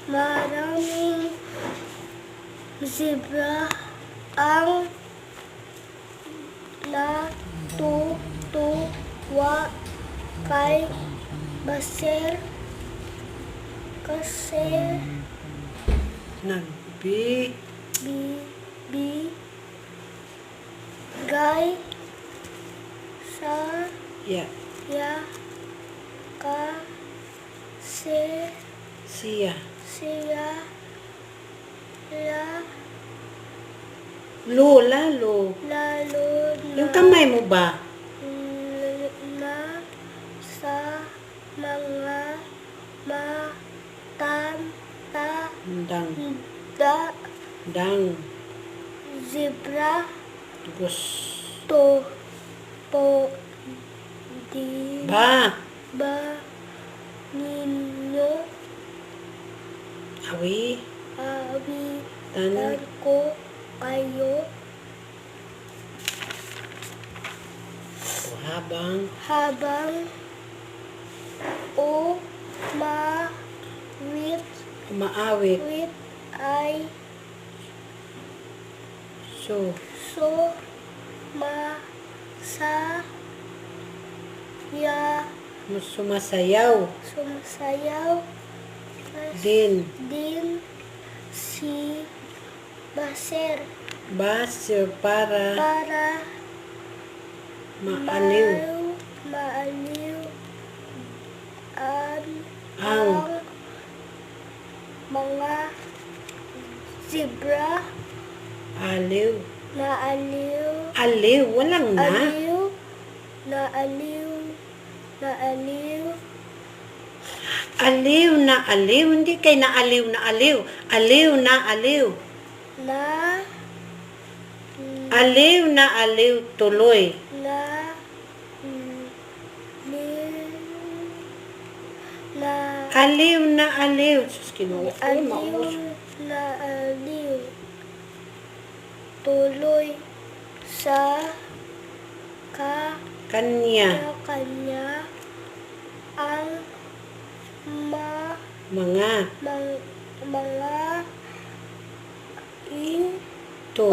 Maraming zebra ang natutuwa kay Baser kasi bigay sa Ya. kasi Siya. siya Lalo. lalo Yung kamay mo ba? na sa mga matanda Dang. zebra Gusto. po di Ba. ba ninyo Tanan. ko kayo Habang umaawit. ay So, sumasayaw. Din. Si Baser Para maaliw. ang mga zebra Aliw. aliw Walang na. aliw Hindi kay naaliw na aliw. Aliw na aliw. Aliw na aliw tuloy. Aliw na aliw. Sus, kinuha ko. Maubos. aliw tuloy sa Kanya. ang Mga. mga To.